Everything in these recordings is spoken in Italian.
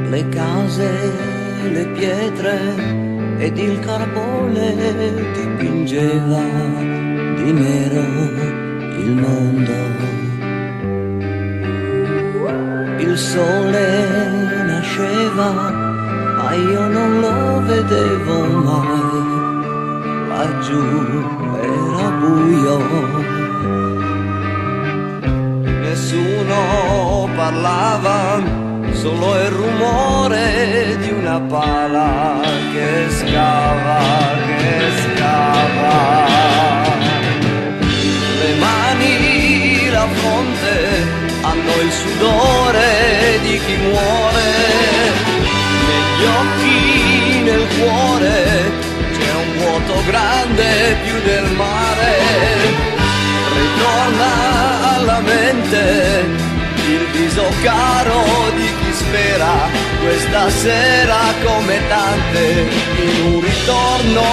le case, le pietre ed il carbone dipingeva di nero il mondo. Il sole nasceva, ma io non lo vedevo mai. Laggiù era buio, nessuno parlava, solo il rumore di una pala che scava, che scava. Le mani, la fronte, hanno il sudore di chi muore. Negli occhi, nel cuore, c'è un vuoto grande più del mare. Ritorna alla mente il viso caro di chi spera questa sera come tante in un ritorno.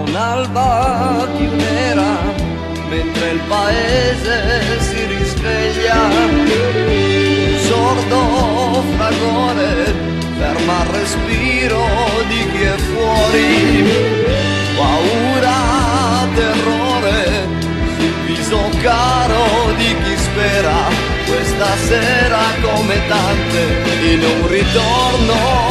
Un'alba più nera mentre il paese si risveglia, un sordo fragore ferma il respiro di chi è fuori. Paura, terrore sul viso caro di chi spera questa sera come tante in un ritorno.